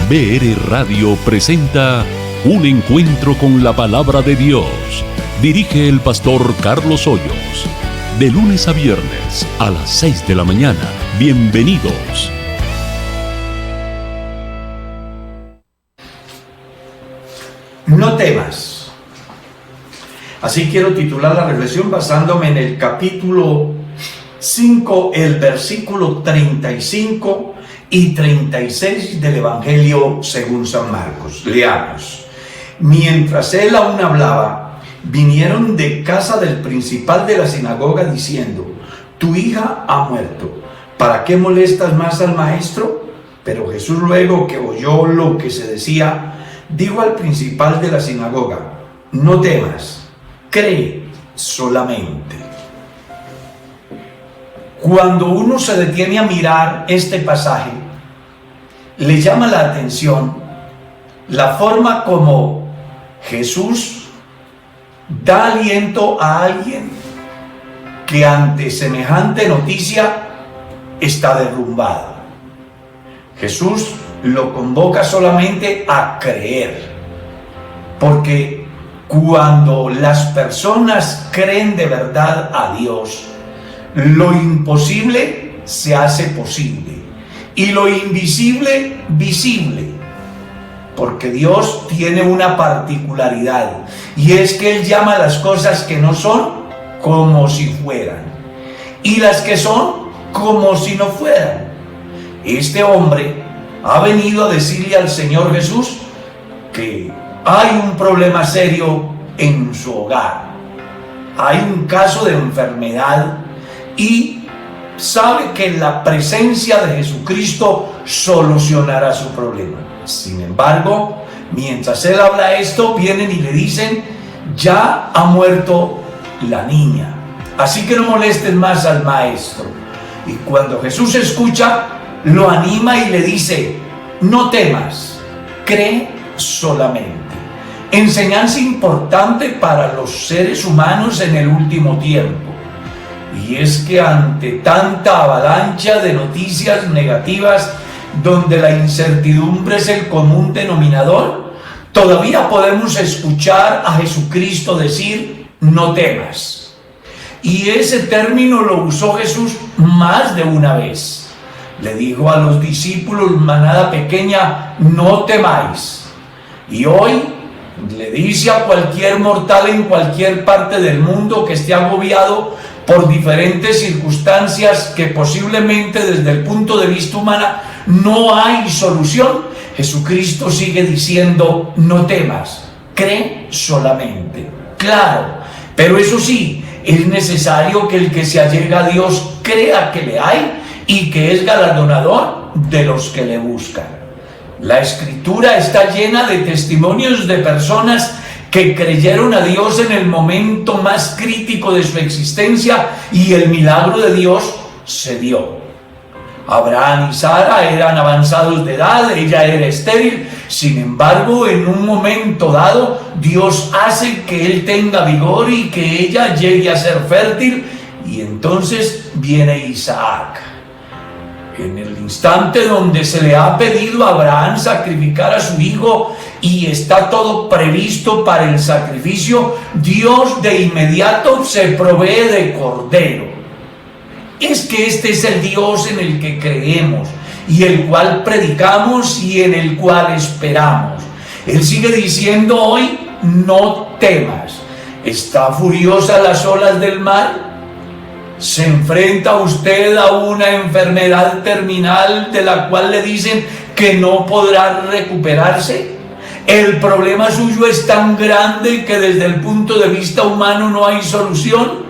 BR Radio presenta Un Encuentro con la Palabra de Dios. Dirige el pastor Carlos Hoyos. De lunes a viernes a las 6 de la mañana. Bienvenidos. No temas. Así quiero titular la reflexión basándome en el capítulo 5, el versículo 35 y 36 del Evangelio según San Marcos. Leamos. Mientras él aún hablaba, vinieron de casa del principal de la sinagoga diciendo: tu hija ha muerto, ¿para qué molestas más al maestro? Pero Jesús, luego que oyó lo que se decía, dijo al principal de la sinagoga: no temas, cree solamente. Cuando uno se detiene a mirar este pasaje, le llama la atención la forma como Jesús da aliento a alguien que ante semejante noticia está derrumbado. Jesús lo convoca solamente a creer, porque cuando las personas creen de verdad a Dios, lo imposible se hace posible y lo invisible visible, porque Dios tiene una particularidad, y es que Él llama a las cosas que no son como si fueran, y las que son como si no fueran. Este hombre ha venido a decirle al Señor Jesús que hay un problema serio en su hogar, hay un caso de enfermedad, y sabe que la presencia de Jesucristo solucionará su problema. Sin embargo, mientras él habla esto, vienen y le dicen: ya ha muerto la niña, así que no molestes más al maestro. Y cuando Jesús escucha, lo anima y le dice: no temas, cree solamente. Enseñanza importante para los seres humanos en el último tiempo. Y es que ante tanta avalancha de noticias negativas, donde la incertidumbre es el común denominador, todavía podemos escuchar a Jesucristo decir: no temas. Y ese término lo usó Jesús más de una vez. Le dijo a los discípulos: manada pequeña, no temáis. Y hoy le dice a cualquier mortal en cualquier parte del mundo que esté agobiado por diferentes circunstancias que posiblemente desde el punto de vista humano no hay solución, Jesucristo sigue diciendo: no temas, cree solamente. Claro, pero eso sí, es necesario que el que se allega a Dios crea que le hay y que es galardonador de los que le buscan. La Escritura está llena de testimonios de personas que creyeron a Dios en el momento más crítico de su existencia y el milagro de Dios se dio. Abraham y Sara eran avanzados de edad, ella era estéril. Sin embargo, en un momento dado, Dios hace que él tenga vigor y que ella llegue a ser fértil, y entonces viene Isaac. En el instante donde se le ha pedido a Abraham sacrificar a su hijo y está todo previsto para el sacrificio, Dios de inmediato se provee de cordero. Es que este es el Dios en el que creemos y el cual predicamos y en el cual esperamos. Él sigue diciendo hoy: no temas. ¿Está furiosa las olas del mar? ¿Se enfrenta usted a una enfermedad terminal de la cual le dicen que no podrá recuperarse? ¿El problema suyo es tan grande que desde el punto de vista humano no hay solución?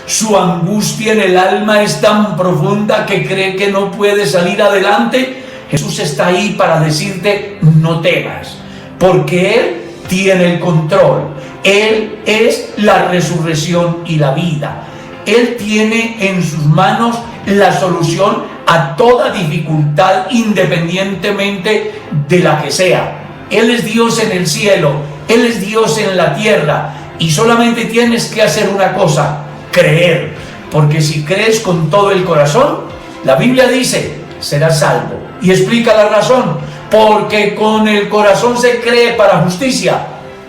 ¿Su angustia en el alma es tan profunda que cree que no puede salir adelante? Jesús está ahí para decirte: no temas, porque Él tiene el control. Él es la resurrección y la vida. Él tiene en sus manos la solución a toda dificultad, independientemente de la que sea. Él es Dios en el cielo, Él es Dios en la tierra, y solamente tienes que hacer una cosa: creer. Porque si crees con todo el corazón, la Biblia dice, serás salvo. Y explica la razón: Porque con el corazón se cree para justicia,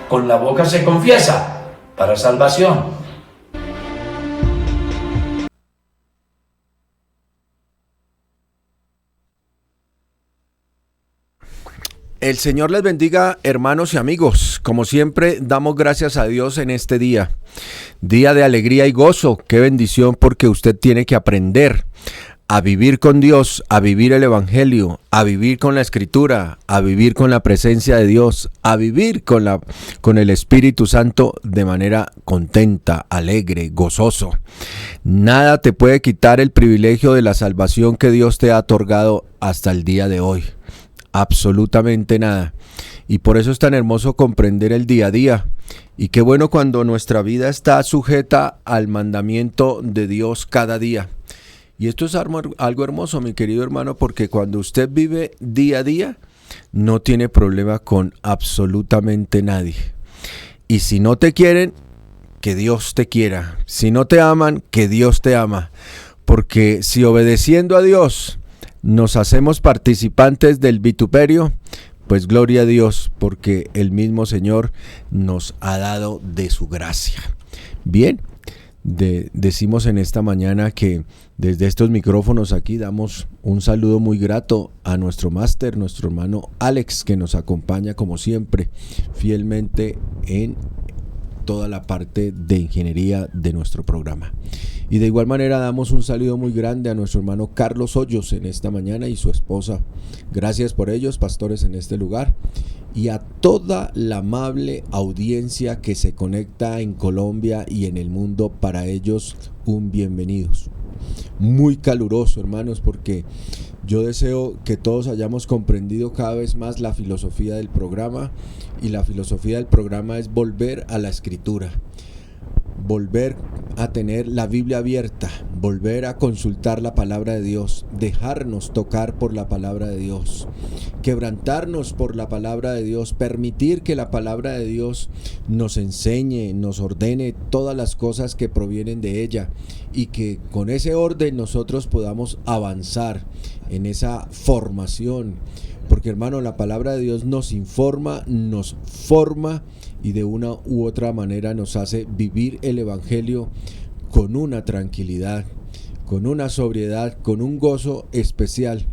con la boca se confiesa para salvación. El Señor les bendiga, hermanos y amigos. Como siempre, damos gracias a Dios en este día. Día de alegría y gozo. Qué bendición, porque usted tiene que aprender a vivir con Dios, a vivir el Evangelio, a vivir con la Escritura, a vivir con la presencia de Dios, a vivir con el Espíritu Santo de manera contenta, alegre, gozoso. Nada te puede quitar el privilegio de la salvación que Dios te ha otorgado hasta el día de hoy. Absolutamente nada. Y por eso es tan hermoso comprender el día a día. Y qué bueno cuando nuestra vida está sujeta al mandamiento de Dios cada día. Y esto es algo hermoso, mi querido hermano, porque cuando usted vive día a día, no tiene problema con absolutamente nadie. Y si no te quieren, que Dios te quiera. Si no te aman, que Dios te ama. Porque si obedeciendo a Dios nos hacemos participantes del vituperio, pues gloria a Dios, porque el mismo Señor nos ha dado de su gracia. Bien, decimos en esta mañana que desde estos micrófonos aquí damos un saludo muy grato a nuestro máster, nuestro hermano Alex, que nos acompaña como siempre, fielmente en toda la parte de ingeniería de nuestro programa. Y de igual manera damos un saludo muy grande a nuestro hermano Carlos Hoyos en esta mañana y su esposa. Gracias por ellos, pastores en este lugar. Y a toda la amable audiencia que se conecta en Colombia y en el mundo, para ellos un bienvenidos. Muy caluroso, hermanos, porque yo deseo que todos hayamos comprendido cada vez más la filosofía del programa. Y la filosofía del programa es volver a la Escritura. Volver a tener la Biblia abierta, volver a consultar la palabra de Dios, dejarnos tocar por la palabra de Dios, quebrantarnos por la palabra de Dios, permitir que la palabra de Dios nos enseñe, nos ordene todas las cosas que provienen de ella, y que con ese orden nosotros podamos avanzar en esa formación. Porque, hermano, la palabra de Dios nos informa, nos forma y de una u otra manera nos hace vivir el Evangelio con una tranquilidad, con una sobriedad, con un gozo especial.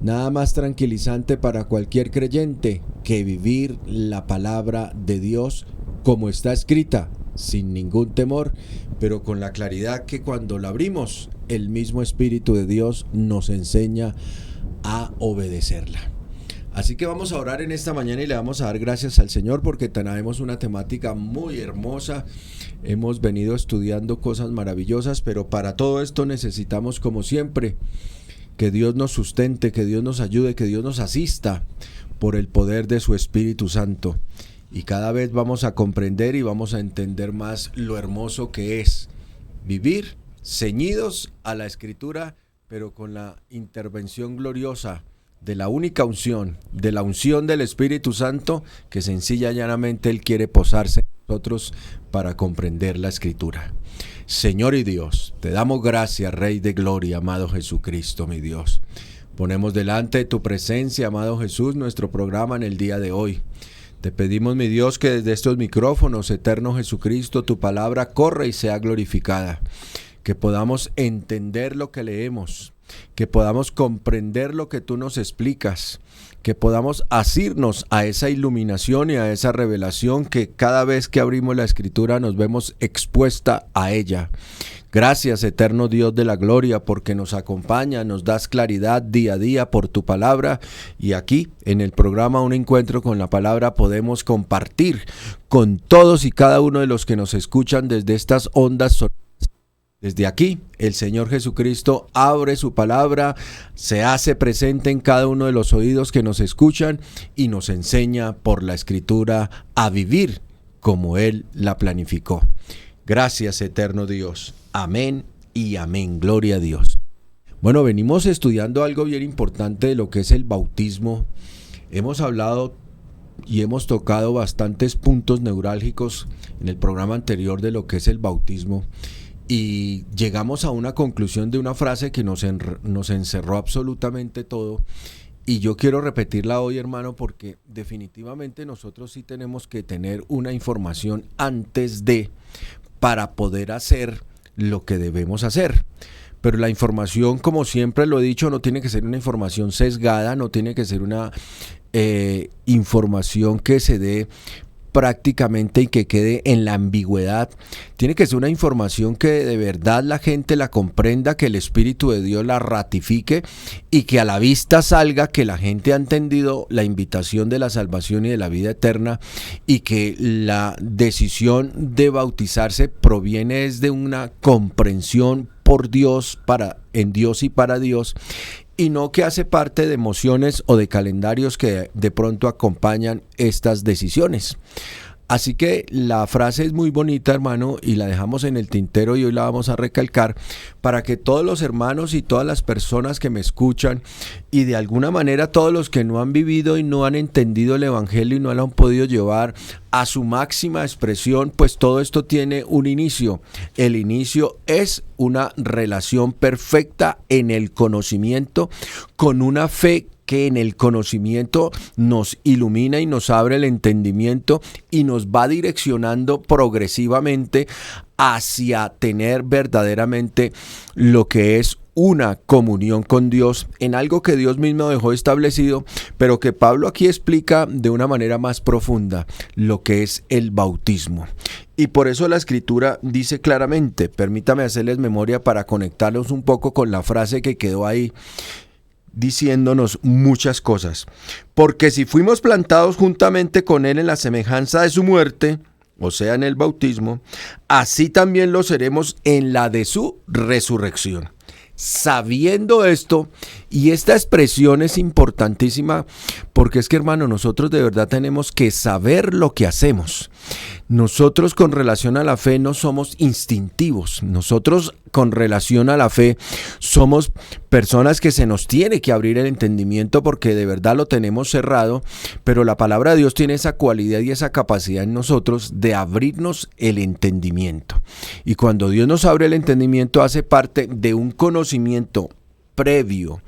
Nada más tranquilizante para cualquier creyente que vivir la palabra de Dios como está escrita, sin ningún temor, pero con la claridad que cuando la abrimos, el mismo Espíritu de Dios nos enseña a obedecerla. Así que vamos a orar en esta mañana y le vamos a dar gracias al Señor, porque tenemos una temática muy hermosa. Hemos venido estudiando cosas maravillosas, pero para todo esto necesitamos, como siempre, que Dios nos sustente, que Dios nos ayude, que Dios nos asista por el poder de su Espíritu Santo. Y cada vez vamos a comprender y vamos a entender más lo hermoso que es vivir ceñidos a la Escritura, pero con la intervención gloriosa de la única unción, de la unción del Espíritu Santo, que sencilla y llanamente Él quiere posarse en nosotros para comprender la Escritura. Señor y Dios, te damos gracias, Rey de Gloria, amado Jesucristo, mi Dios. Ponemos delante de tu presencia, amado Jesús, nuestro programa en el día de hoy. Te pedimos, mi Dios, que desde estos micrófonos, eterno Jesucristo, tu palabra corra y sea glorificada. Que podamos entender lo que leemos, que podamos comprender lo que tú nos explicas, que podamos asirnos a esa iluminación y a esa revelación que cada vez que abrimos la Escritura nos vemos expuesta a ella. Gracias, eterno Dios de la gloria, porque nos acompaña, nos das claridad día a día por tu palabra, y aquí en el programa Un Encuentro con la Palabra podemos compartir con todos y cada uno de los que nos escuchan desde estas ondas sonoras. Desde aquí, el Señor Jesucristo abre su palabra, se hace presente en cada uno de los oídos que nos escuchan y nos enseña por la Escritura a vivir como Él la planificó. Gracias, eterno Dios. Amén y amén. Gloria a Dios. Bueno, venimos estudiando algo bien importante de lo que es el bautismo. Hemos hablado y hemos tocado bastantes puntos neurálgicos en el programa anterior de lo que es el bautismo. Y llegamos a una conclusión de una frase que nos encerró absolutamente todo, Y yo quiero repetirla hoy, hermano, porque definitivamente nosotros sí tenemos que tener una información antes de, para poder hacer lo que debemos hacer. Pero la información, como siempre lo he dicho, no tiene que ser una información sesgada, no tiene que ser una información que se dé prácticamente y que quede en la ambigüedad. Tiene que ser una información que de verdad la gente la comprenda, que el Espíritu de Dios la ratifique y que a la vista salga que la gente ha entendido la invitación de la salvación y de la vida eterna, y que la decisión de bautizarse proviene de una comprensión por Dios, en Dios y para Dios, y no que hace parte de emociones o de calendarios que de pronto acompañan estas decisiones. Así que la frase es muy bonita, hermano, y la dejamos en el tintero y hoy la vamos a recalcar para que todos los hermanos y todas las personas que me escuchan, y de alguna manera todos los que no han vivido y no han entendido el evangelio y no lo han podido llevar a su máxima expresión, pues todo esto tiene un inicio. El inicio es una relación perfecta en el conocimiento, con una fe que en el conocimiento nos ilumina y nos abre el entendimiento y nos va direccionando progresivamente hacia tener verdaderamente lo que es una comunión con Dios en algo que Dios mismo dejó establecido, pero que Pablo aquí explica de una manera más profunda, lo que es el bautismo. Y por eso la Escritura dice claramente, permítame hacerles memoria para conectarlos un poco con la frase que quedó ahí, diciéndonos muchas cosas. Porque si fuimos plantados juntamente con Él en la semejanza de su muerte, o sea, en el bautismo, así también lo seremos en la de su resurrección. Sabiendo esto, y esta expresión es importantísima, porque es que, hermano, nosotros de verdad tenemos que saber lo que hacemos. Nosotros con relación a la fe no somos instintivos. Nosotros con relación a la fe somos personas que se nos tiene que abrir el entendimiento porque de verdad lo tenemos cerrado, pero la palabra de Dios tiene esa cualidad y esa capacidad en nosotros de abrirnos el entendimiento. Y cuando Dios nos abre el entendimiento hace parte de un conocimiento previo,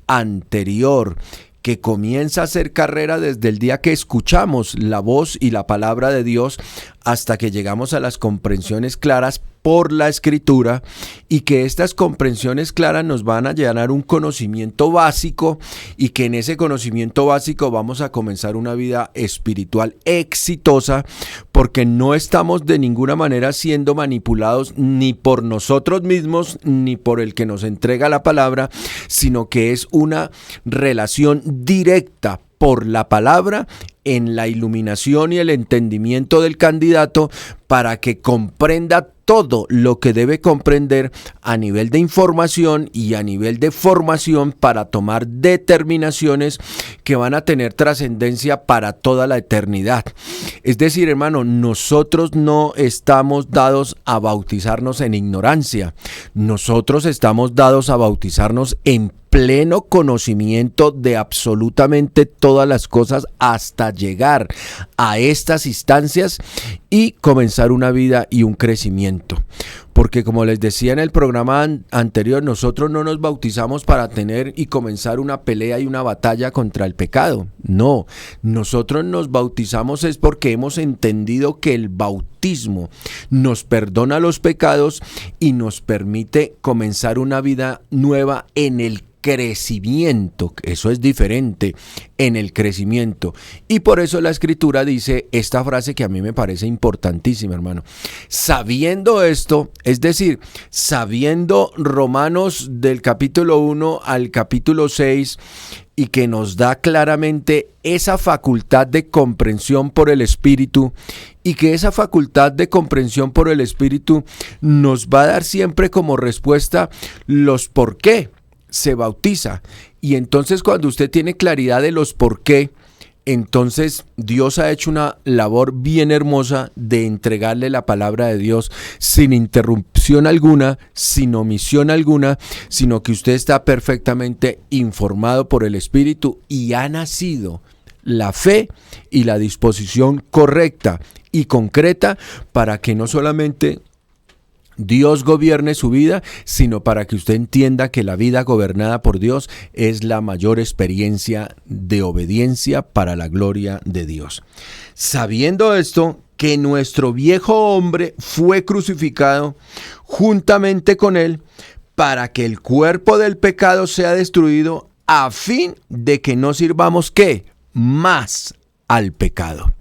anterior, que comienza a hacer carrera desde el día que escuchamos la voz y la palabra de Dios hasta que llegamos a las comprensiones claras por la Escritura, y que estas comprensiones claras nos van a llenar un conocimiento básico, y que en ese conocimiento básico vamos a comenzar una vida espiritual exitosa, porque no estamos de ninguna manera siendo manipulados ni por nosotros mismos ni por el que nos entrega la palabra, sino que es una relación directa por la palabra en la iluminación y el entendimiento del candidato para que comprenda todo lo que debe comprender a nivel de información y a nivel de formación para tomar determinaciones que van a tener trascendencia para toda la eternidad. Es decir, hermano, nosotros no estamos dados a bautizarnos en ignorancia. Nosotros estamos dados a bautizarnos en pleno conocimiento de absolutamente todas las cosas hasta llegar a estas instancias y comenzar una vida y un crecimiento. Porque como les decía en el programa anterior, nosotros no nos bautizamos para tener y comenzar una pelea y una batalla contra el pecado. No, nosotros nos bautizamos es porque hemos entendido que el bautismo nos perdona los pecados y nos permite comenzar una vida nueva en el crecimiento. Eso es diferente, en el crecimiento. Y por eso la Escritura dice esta frase que a mí me parece importantísima, hermano. Sabiendo esto, es decir, sabiendo Romanos del capítulo 1 al capítulo 6, y que nos da claramente esa facultad de comprensión por el Espíritu, y que esa facultad de comprensión por el Espíritu nos va a dar siempre como respuesta los por qué se bautiza. Y entonces cuando usted tiene claridad de los por qué, entonces Dios ha hecho una labor bien hermosa de entregarle la palabra de Dios sin interrupción alguna, sin omisión alguna, sino que usted está perfectamente informado por el Espíritu y ha nacido la fe y la disposición correcta y concreta para que no solamente Dios gobierne su vida, sino para que usted entienda que la vida gobernada por Dios es la mayor experiencia de obediencia para la gloria de Dios. Sabiendo esto, que nuestro viejo hombre fue crucificado juntamente con él, para que el cuerpo del pecado sea destruido, a fin de que no sirvamos, ¿qué? Más al pecado.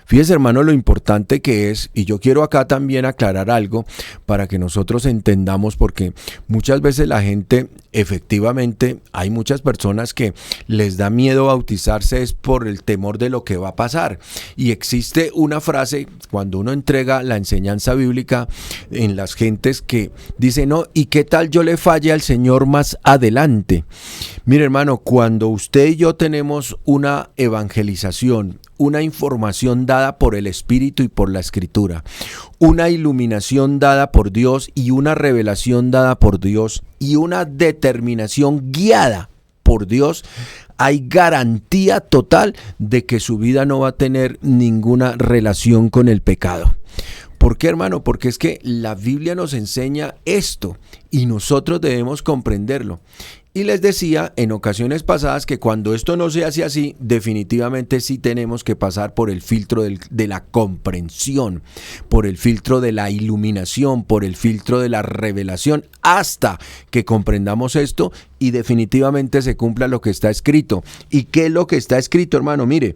Fíjese, hermano, lo importante que es, y yo quiero acá también aclarar algo para que nosotros entendamos, porque muchas veces la gente, efectivamente, hay muchas personas que les da miedo bautizarse es por el temor de lo que va a pasar. Y existe una frase, cuando uno entrega la enseñanza bíblica en las gentes, que dice, no, ¿y qué tal yo le falle al Señor más adelante? Mire, hermano, cuando usted y yo tenemos una evangelización, una información dada por el Espíritu y por la Escritura, una iluminación dada por Dios y una revelación dada por Dios y una determinación guiada por Dios, hay garantía total de que su vida no va a tener ninguna relación con el pecado. ¿Por qué, hermano? Porque es que la Biblia nos enseña esto y nosotros debemos comprenderlo. Y les decía en ocasiones pasadas que cuando esto no se hace así, definitivamente sí tenemos que pasar por el filtro de la comprensión, por el filtro de la iluminación, por el filtro de la revelación, hasta que comprendamos esto y definitivamente se cumpla lo que está escrito. ¿Y qué es lo que está escrito, hermano? Mire,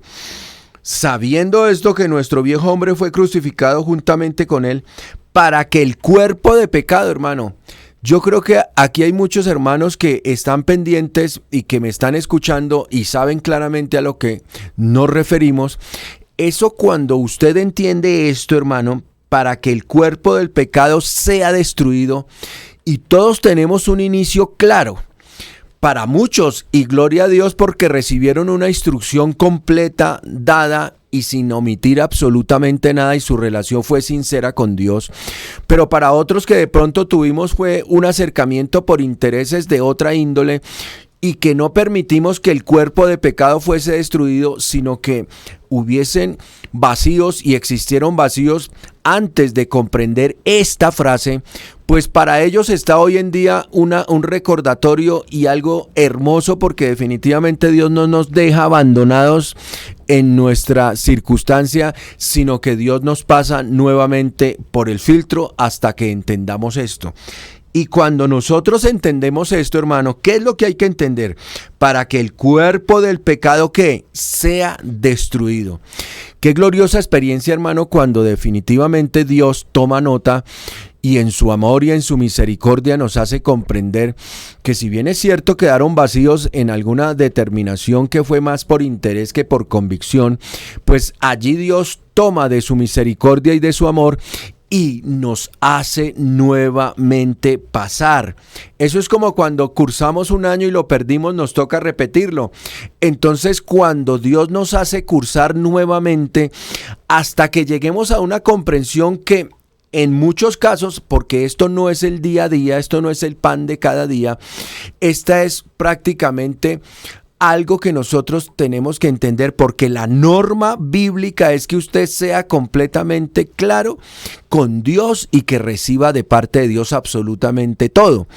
sabiendo esto, que nuestro viejo hombre fue crucificado juntamente con él, para que el cuerpo de pecado, hermano. Yo creo que aquí hay muchos hermanos que están pendientes y que me están escuchando y saben claramente a lo que nos referimos. Eso, cuando usted entiende esto, hermano, para que el cuerpo del pecado sea destruido, y todos tenemos un inicio claro. Para muchos, y gloria a Dios porque recibieron una instrucción completa dada y sin omitir absolutamente nada, y su relación fue sincera con Dios. Pero para otros que de pronto tuvimos fue un acercamiento por intereses de otra índole y que no permitimos que el cuerpo de pecado fuese destruido, sino que hubiesen vacíos y existieron vacíos antes de comprender esta frase. Pues para ellos está hoy en día un recordatorio y algo hermoso, porque definitivamente Dios no nos deja abandonados en nuestra circunstancia, sino que Dios nos pasa nuevamente por el filtro hasta que entendamos esto. Y cuando nosotros entendemos esto, hermano, ¿qué es lo que hay que entender? Para que el cuerpo del pecado, ¿qué? Sea destruido. Qué gloriosa experiencia, hermano, cuando definitivamente Dios toma nota y en su amor y en su misericordia nos hace comprender que, si bien es cierto quedaron vacíos en alguna determinación que fue más por interés que por convicción, pues allí Dios toma de su misericordia y de su amor y nos hace nuevamente pasar. Eso es como cuando cursamos un año y lo perdimos, nos toca repetirlo. Entonces, cuando Dios nos hace cursar nuevamente hasta que lleguemos a una comprensión que en muchos casos, porque esto no es el día a día, esto no es el pan de cada día, esta es prácticamente algo que nosotros tenemos que entender, porque la norma bíblica es que usted sea completamente claro con Dios y que reciba de parte de Dios absolutamente todo,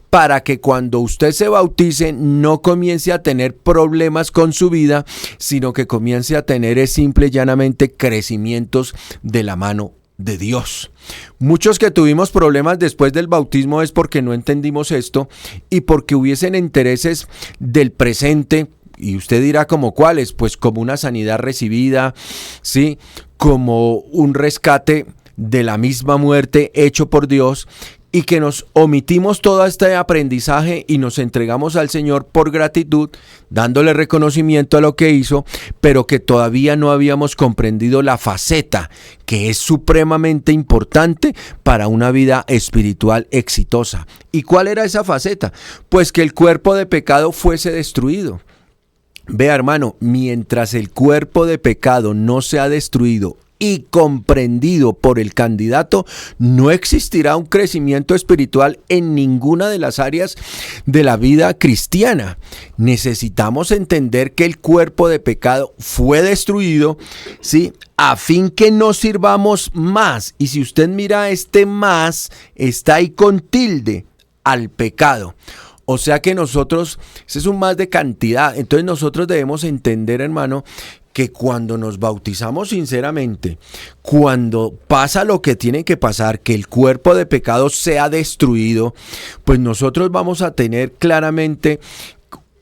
para que cuando usted se bautice no comience a tener problemas con su vida, sino que comience a tener simple y llanamente crecimientos de la mano de Dios. Muchos que tuvimos problemas después del bautismo es porque no entendimos esto y porque hubiesen intereses del presente. Y usted dirá, ¿como cuáles? Pues como una sanidad recibida, ¿sí? Como un rescate de la misma muerte hecho por Dios, y que nos omitimos todo este aprendizaje y nos entregamos al Señor por gratitud, dándole reconocimiento a lo que hizo, pero que todavía no habíamos comprendido la faceta que es supremamente importante para una vida espiritual exitosa. ¿Y cuál era esa faceta? Pues que el cuerpo de pecado fuese destruido. Vea, hermano, mientras el cuerpo de pecado no sea destruido y comprendido por el candidato, no existirá un crecimiento espiritual en ninguna de las áreas de la vida cristiana. Necesitamos entender que el cuerpo de pecado fue destruido, ¿sí?, a fin que no sirvamos más. Y si usted mira, este más está ahí con tilde, al pecado. O sea que nosotros, ese es un más de cantidad. Entonces nosotros debemos entender, hermano, que cuando nos bautizamos sinceramente, cuando pasa lo que tiene que pasar, que el cuerpo de pecado sea destruido, pues nosotros vamos a tener claramente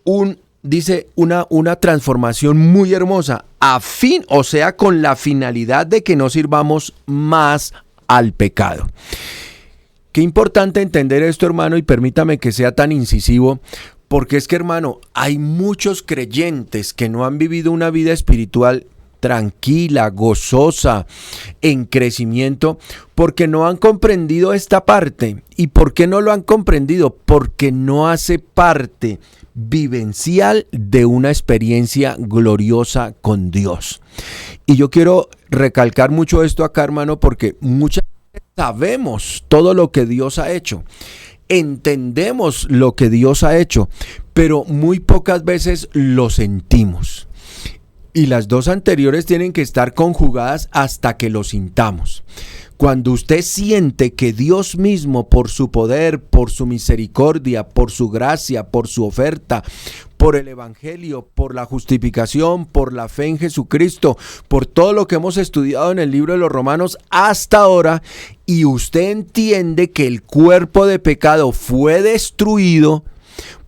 una transformación muy hermosa, o sea, con la finalidad de que no sirvamos más al pecado. Qué importante entender esto, hermano, y permítame que sea tan incisivo, porque es que, hermano, hay muchos creyentes que no han vivido una vida espiritual tranquila, gozosa, en crecimiento, porque no han comprendido esta parte. ¿Y por qué no lo han comprendido? Porque no hace parte vivencial de una experiencia gloriosa con Dios. Y yo quiero recalcar mucho esto acá, hermano, porque muchas veces sabemos todo lo que Dios ha hecho, entendemos lo que Dios ha hecho, pero muy pocas veces lo sentimos. Y las dos anteriores tienen que estar conjugadas hasta que lo sintamos. Cuando usted siente que Dios mismo, por su poder, por su misericordia, por su gracia, por su oferta, por el evangelio, por la justificación, por la fe en Jesucristo, por todo lo que hemos estudiado en el libro de los Romanos hasta ahora, y usted entiende que el cuerpo de pecado fue destruido,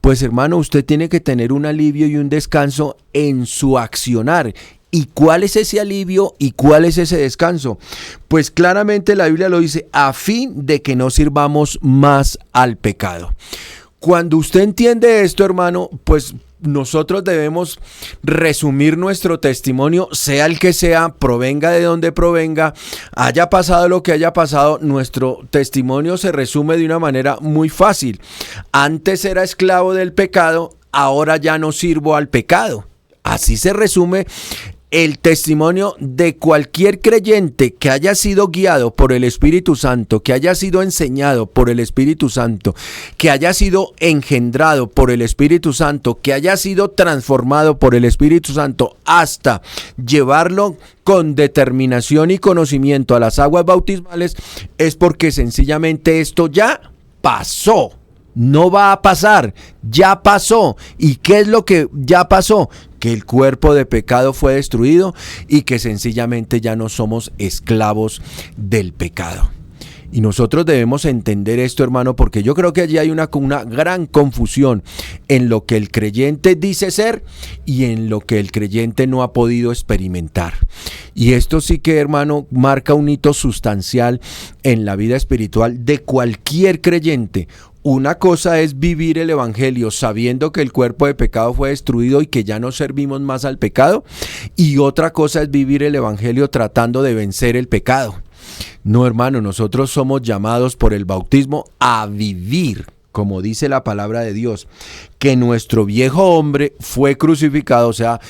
pues hermano, usted tiene que tener un alivio y un descanso en su accionar. ¿Y cuál es ese alivio y cuál es ese descanso? Pues claramente la Biblia lo dice, a fin de que no sirvamos más al pecado. Cuando usted entiende esto, hermano, pues nosotros debemos resumir nuestro testimonio, sea el que sea, provenga de donde provenga, haya pasado lo que haya pasado, nuestro testimonio se resume de una manera muy fácil. Antes era esclavo del pecado, ahora ya no sirvo al pecado. Así se resume el testimonio de cualquier creyente que haya sido guiado por el Espíritu Santo, que haya sido enseñado por el Espíritu Santo, que haya sido engendrado por el Espíritu Santo, que haya sido transformado por el Espíritu Santo hasta llevarlo con determinación y conocimiento a las aguas bautismales, es porque sencillamente esto ya pasó. No va a pasar, ya pasó. ¿Y qué es lo que ya pasó? Que el cuerpo de pecado fue destruido y que sencillamente ya no somos esclavos del pecado. Y nosotros debemos entender esto, hermano, porque yo creo que allí hay una gran confusión en lo que el creyente dice ser y en lo que el creyente no ha podido experimentar. Y esto sí que, hermano, marca un hito sustancial en la vida espiritual de cualquier creyente. Una cosa es vivir el evangelio sabiendo que el cuerpo de pecado fue destruido y que ya no servimos más al pecado, y otra cosa es vivir el evangelio tratando de vencer el pecado. No, hermano, nosotros somos llamados por el bautismo a vivir, como dice la palabra de Dios, que nuestro viejo hombre fue crucificado. O sea,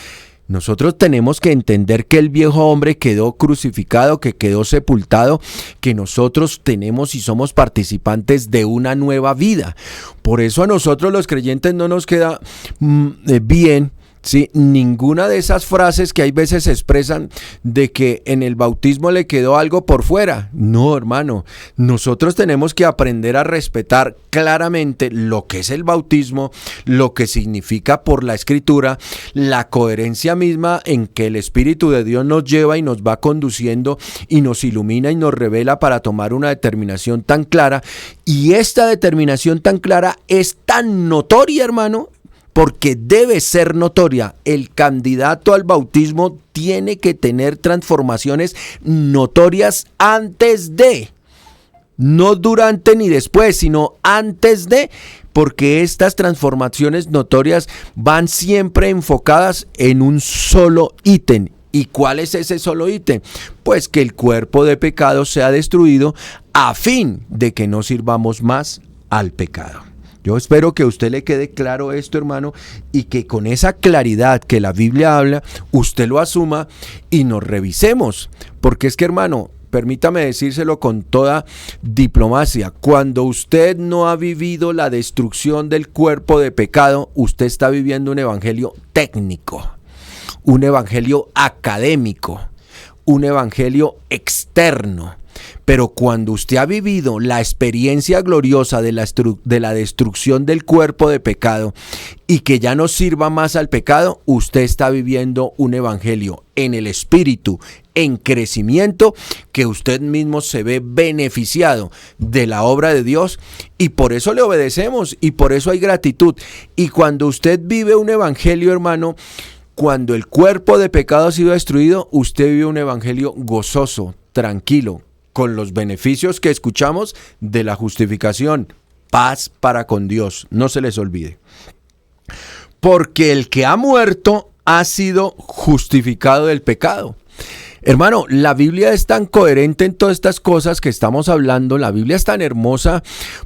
nosotros tenemos que entender que el viejo hombre quedó crucificado, que quedó sepultado, que nosotros tenemos y somos participantes de una nueva vida. Por eso a nosotros los creyentes no nos queda bien, ¿sí?, ninguna de esas frases que hay veces se expresan de que en el bautismo le quedó algo por fuera. No, hermano, nosotros tenemos que aprender a respetar claramente lo que es el bautismo, lo que significa por la Escritura, la coherencia misma en que el Espíritu de Dios nos lleva y nos va conduciendo y nos ilumina y nos revela para tomar una determinación tan clara. Y esta determinación tan clara es tan notoria, hermano, porque debe ser notoria. El candidato al bautismo tiene que tener transformaciones notorias antes de, no durante ni después, sino antes de, porque estas transformaciones notorias van siempre enfocadas en un solo ítem. ¿Y cuál es ese solo ítem? Pues que el cuerpo de pecado sea destruido a fin de que no sirvamos más al pecado. Yo espero que a usted le quede claro esto, hermano, y que con esa claridad que la Biblia habla, usted lo asuma y nos revisemos. Porque es que, hermano, permítame decírselo con toda diplomacia, cuando usted no ha vivido la destrucción del cuerpo de pecado, usted está viviendo un evangelio técnico, un evangelio académico, un evangelio externo. Pero cuando usted ha vivido la experiencia gloriosa de la destrucción del cuerpo de pecado y que ya no sirva más al pecado, usted está viviendo un evangelio en el espíritu, en crecimiento, que usted mismo se ve beneficiado de la obra de Dios y por eso le obedecemos y por eso hay gratitud. Y cuando usted vive un evangelio, hermano, cuando el cuerpo de pecado ha sido destruido, usted vive un evangelio gozoso, tranquilo, con los beneficios que escuchamos de la justificación, paz para con Dios, no se les olvide. Porque el que ha muerto ha sido justificado del pecado. Hermano, la Biblia es tan coherente en todas estas cosas que estamos hablando, la Biblia es tan hermosa,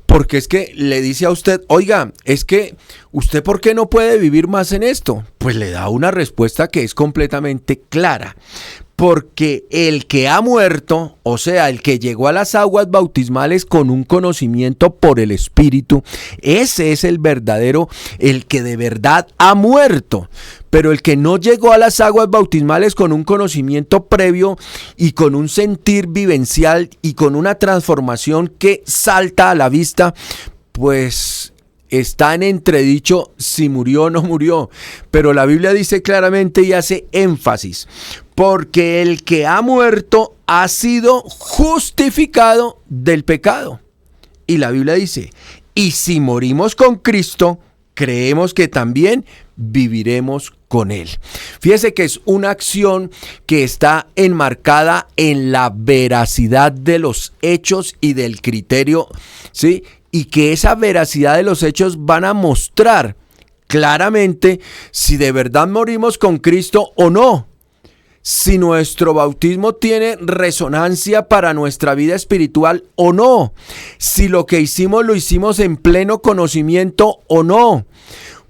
porque es que le dice a usted, oiga, es que usted ¿por qué no puede vivir más en esto? Pues le da una respuesta que es completamente clara. Porque el que ha muerto, o sea, el que llegó a las aguas bautismales con un conocimiento por el Espíritu, ese es el verdadero, el que de verdad ha muerto. Pero el que no llegó a las aguas bautismales con un conocimiento previo y con un sentir vivencial y con una transformación que salta a la vista, pues está en entredicho si murió o no murió. Pero la Biblia dice claramente y hace énfasis, porque el que ha muerto ha sido justificado del pecado. Y la Biblia dice, y si morimos con Cristo, creemos que también viviremos con Él. Fíjese que es una acción que está enmarcada en la veracidad de los hechos y del criterio, ¿sí? Y que esa veracidad de los hechos van a mostrar claramente si de verdad morimos con Cristo o no. Si nuestro bautismo tiene resonancia para nuestra vida espiritual o no. Si lo que hicimos lo hicimos en pleno conocimiento o no.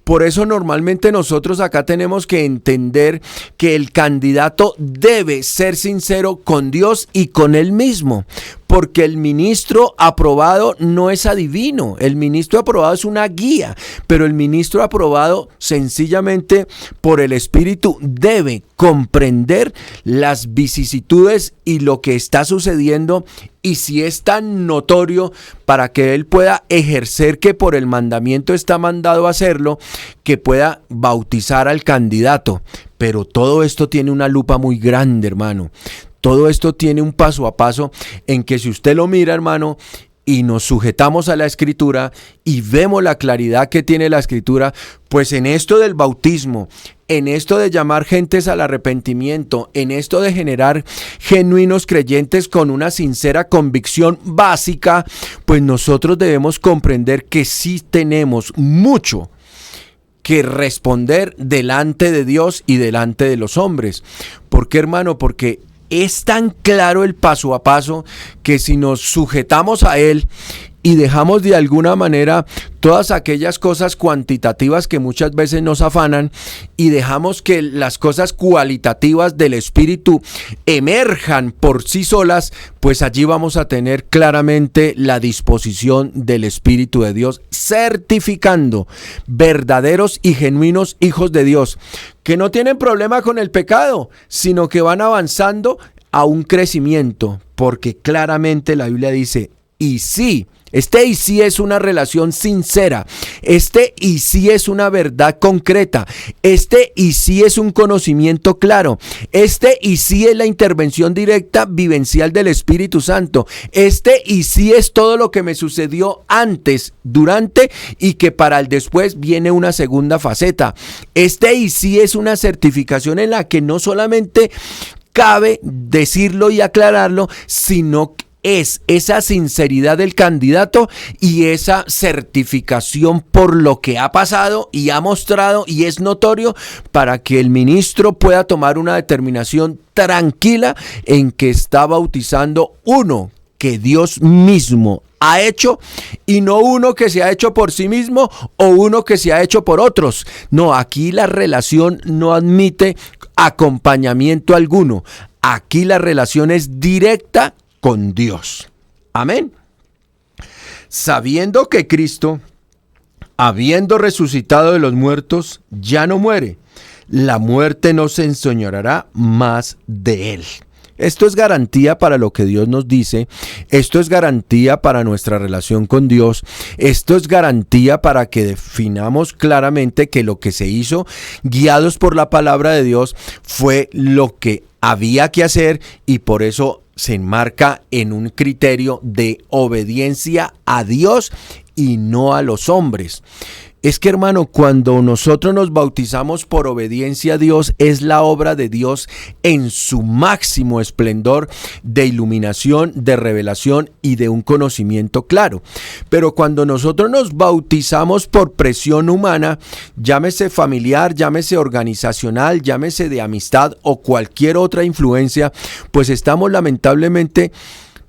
Por eso normalmente nosotros acá tenemos que entender que el candidato debe ser sincero con Dios y con él mismo. Porque el ministro aprobado no es adivino, el ministro aprobado es una guía, pero el ministro aprobado sencillamente por el Espíritu debe comprender las vicisitudes y lo que está sucediendo y si es tan notorio para que él pueda ejercer que por el mandamiento está mandado a hacerlo, que pueda bautizar al candidato. Pero todo esto tiene una lupa muy grande, hermano. Todo esto tiene un paso a paso en que si usted lo mira, hermano, y nos sujetamos a la Escritura y vemos la claridad que tiene la Escritura, pues en esto del bautismo, en esto de llamar gentes al arrepentimiento, en esto de generar genuinos creyentes con una sincera convicción básica, pues nosotros debemos comprender que sí tenemos mucho que responder delante de Dios y delante de los hombres. ¿Por qué, hermano? Porque es tan claro el paso a paso que si nos sujetamos a él y dejamos de alguna manera todas aquellas cosas cuantitativas que muchas veces nos afanan y dejamos que las cosas cualitativas del Espíritu emerjan por sí solas, pues allí vamos a tener claramente la disposición del Espíritu de Dios, certificando verdaderos y genuinos hijos de Dios, que no tienen problema con el pecado, sino que van avanzando a un crecimiento, porque claramente la Biblia dice, y sí, y sí es una relación sincera, y sí es una verdad concreta, y sí es un conocimiento claro, y sí es la intervención directa vivencial del Espíritu Santo, y sí es todo lo que me sucedió antes, durante y que para el después viene una segunda faceta, y sí es una certificación en la que no solamente cabe decirlo y aclararlo, sino que es esa sinceridad del candidato y esa certificación por lo que ha pasado y ha mostrado y es notorio para que el ministro pueda tomar una determinación tranquila en que está bautizando uno que Dios mismo ha hecho y no uno que se ha hecho por sí mismo o uno que se ha hecho por otros. No, aquí la relación no admite acompañamiento alguno. Aquí la relación es directa con Dios. Amén. Sabiendo que Cristo, habiendo resucitado de los muertos, ya no muere, la muerte no se enseñoreará más de él. Esto es garantía para lo que Dios nos dice, esto es garantía para nuestra relación con Dios, esto es garantía para que definamos claramente que lo que se hizo, guiados por la palabra de Dios, fue lo que había que hacer y por eso se enmarca en un criterio de obediencia a Dios y no a los hombres. Es que, hermano, cuando nosotros nos bautizamos por obediencia a Dios, es la obra de Dios en su máximo esplendor de iluminación, de revelación y de un conocimiento claro. Pero cuando nosotros nos bautizamos por presión humana, llámese familiar, llámese organizacional, llámese de amistad o cualquier otra influencia, pues estamos lamentablemente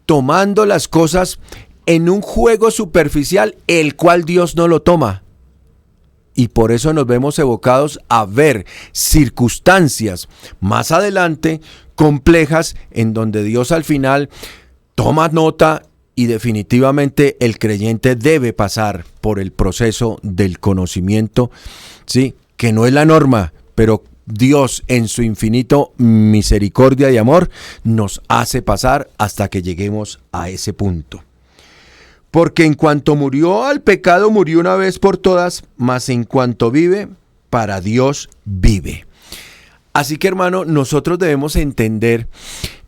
tomando las cosas en un juego superficial, el cual Dios no lo toma. Y por eso nos vemos evocados a ver circunstancias más adelante complejas en donde Dios al final toma nota y definitivamente el creyente debe pasar por el proceso del conocimiento, ¿sí? Que no es la norma, pero Dios en su infinito misericordia y amor nos hace pasar hasta que lleguemos a ese punto. Porque en cuanto murió al pecado, murió una vez por todas, mas en cuanto vive, para Dios vive. Así que, hermano, nosotros debemos entender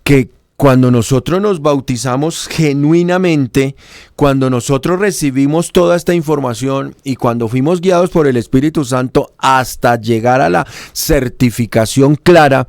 que cuando nosotros nos bautizamos genuinamente, cuando nosotros recibimos toda esta información y cuando fuimos guiados por el Espíritu Santo hasta llegar a la certificación clara,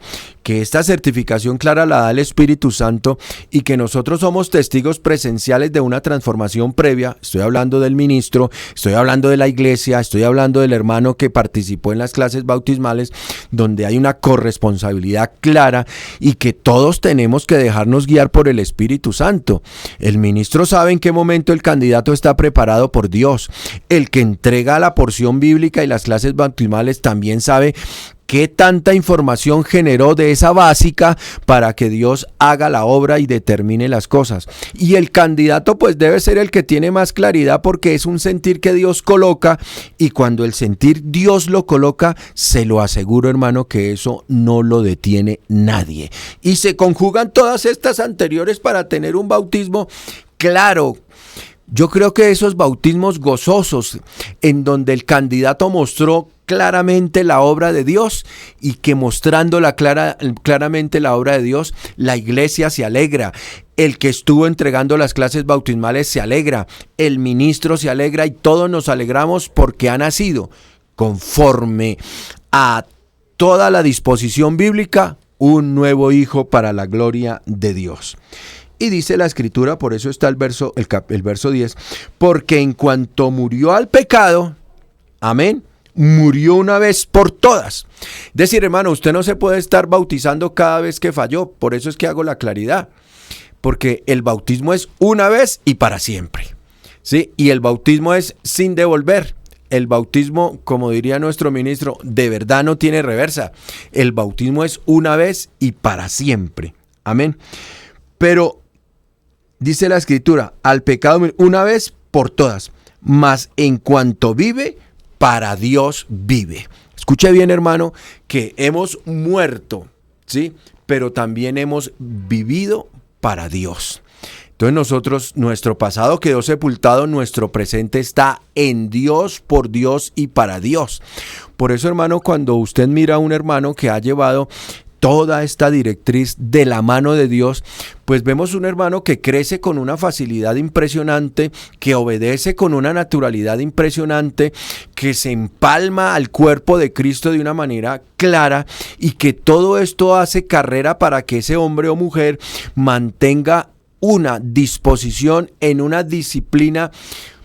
que esta certificación clara la da el Espíritu Santo y que nosotros somos testigos presenciales de una transformación previa. Estoy hablando del ministro, estoy hablando de la iglesia, estoy hablando del hermano que participó en las clases bautismales, donde hay una corresponsabilidad clara y que todos tenemos que dejarnos guiar por el Espíritu Santo. El ministro sabe en qué momento el candidato está preparado por Dios. El que entrega la porción bíblica y las clases bautismales también sabe ¿qué tanta información generó de esa básica para que Dios haga la obra y determine las cosas? Y el candidato pues debe ser el que tiene más claridad porque es un sentir que Dios coloca y cuando el sentir Dios lo coloca, se lo aseguro, hermano, que eso no lo detiene nadie. Y se conjugan todas estas anteriores para tener un bautismo claro. Yo creo que esos bautismos gozosos en donde el candidato mostró claramente la obra de Dios y que mostrándola claramente la obra de Dios, la iglesia se alegra. El que estuvo entregando las clases bautismales se alegra. El ministro se alegra y todos nos alegramos porque ha nacido conforme a toda la disposición bíblica un nuevo hijo para la gloria de Dios. Y dice la escritura, por eso está el verso 10, porque en cuanto murió al pecado, amén, murió una vez por todas. Es decir, hermano, usted no se puede estar bautizando cada vez que falló, por eso es que hago la claridad, porque el bautismo es una vez y para siempre, ¿sí? Y el bautismo es sin devolver. El bautismo, como diría nuestro ministro, de verdad no tiene reversa. El bautismo es una vez y para siempre, amén. Pero dice la escritura, al pecado una vez por todas, mas en cuanto vive, para Dios vive. Escuche bien, hermano, que hemos muerto, ¿sí? Pero también hemos vivido para Dios. Entonces nosotros, nuestro pasado quedó sepultado, nuestro presente está en Dios, por Dios y para Dios. Por eso, hermano, cuando usted mira a un hermano que ha llevado toda esta directriz de la mano de Dios, pues vemos un hermano que crece con una facilidad impresionante, que obedece con una naturalidad impresionante, que se empalma al cuerpo de Cristo de una manera clara y que todo esto hace carrera para que ese hombre o mujer mantenga una disposición en una disciplina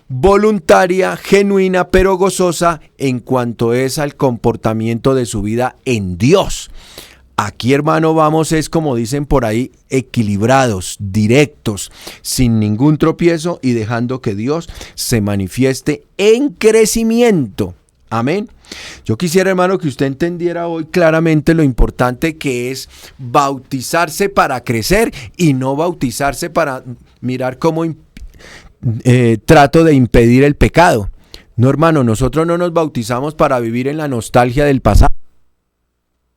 voluntaria, genuina, pero gozosa en cuanto es al comportamiento de su vida en Dios. Aquí, hermano, vamos, es como dicen por ahí, equilibrados, directos, sin ningún tropiezo y dejando que Dios se manifieste en crecimiento. Amén. Yo quisiera, hermano, que usted entendiera hoy claramente lo importante que es bautizarse para crecer y no bautizarse para mirar cómo trato de impedir el pecado. No, hermano, nosotros no nos bautizamos para vivir en la nostalgia del pasado.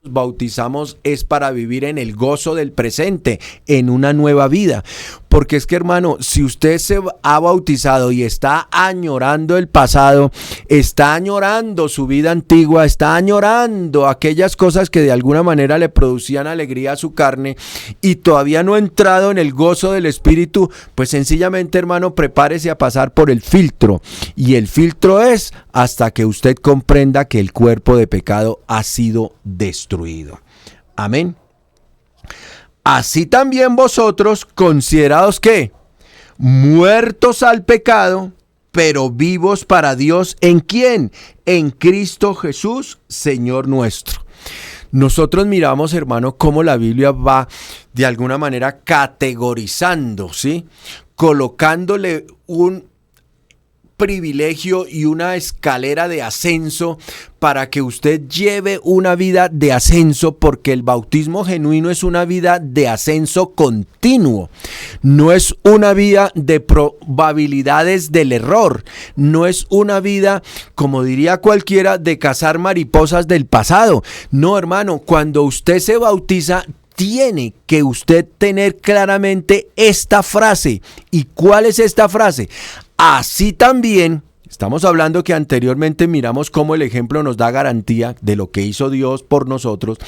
Bautizamos es para vivir en el gozo del presente, en una nueva vida. Porque es que, hermano, si usted se ha bautizado y está añorando el pasado, está añorando su vida antigua, está añorando aquellas cosas que de alguna manera le producían alegría a su carne y todavía no ha entrado en el gozo del Espíritu, pues sencillamente, hermano, prepárese a pasar por el filtro. Y el filtro es hasta que usted comprenda que el cuerpo de pecado ha sido destruido. Amén. Así también vosotros, considerados ¿qué? Muertos al pecado, pero vivos para Dios. ¿En quién? En Cristo Jesús, Señor nuestro. Nosotros miramos, hermano, cómo la Biblia va de alguna manera categorizando, ¿sí? Colocándole un privilegio y una escalera de ascenso para que usted lleve una vida de ascenso, porque el bautismo genuino es una vida de ascenso continuo, no es una vida de probabilidades del error, no es una vida, como diría cualquiera, de cazar mariposas del pasado. No, hermano, cuando usted se bautiza, tiene que usted tener claramente esta frase. ¿Y cuál es esta frase? Así también, estamos hablando que anteriormente miramos cómo el ejemplo nos da garantía de lo que hizo Dios por nosotros.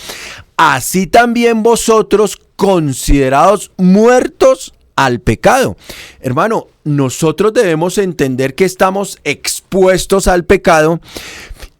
Así también vosotros, considerados muertos al pecado. Hermano, nosotros debemos entender que estamos expuestos al pecado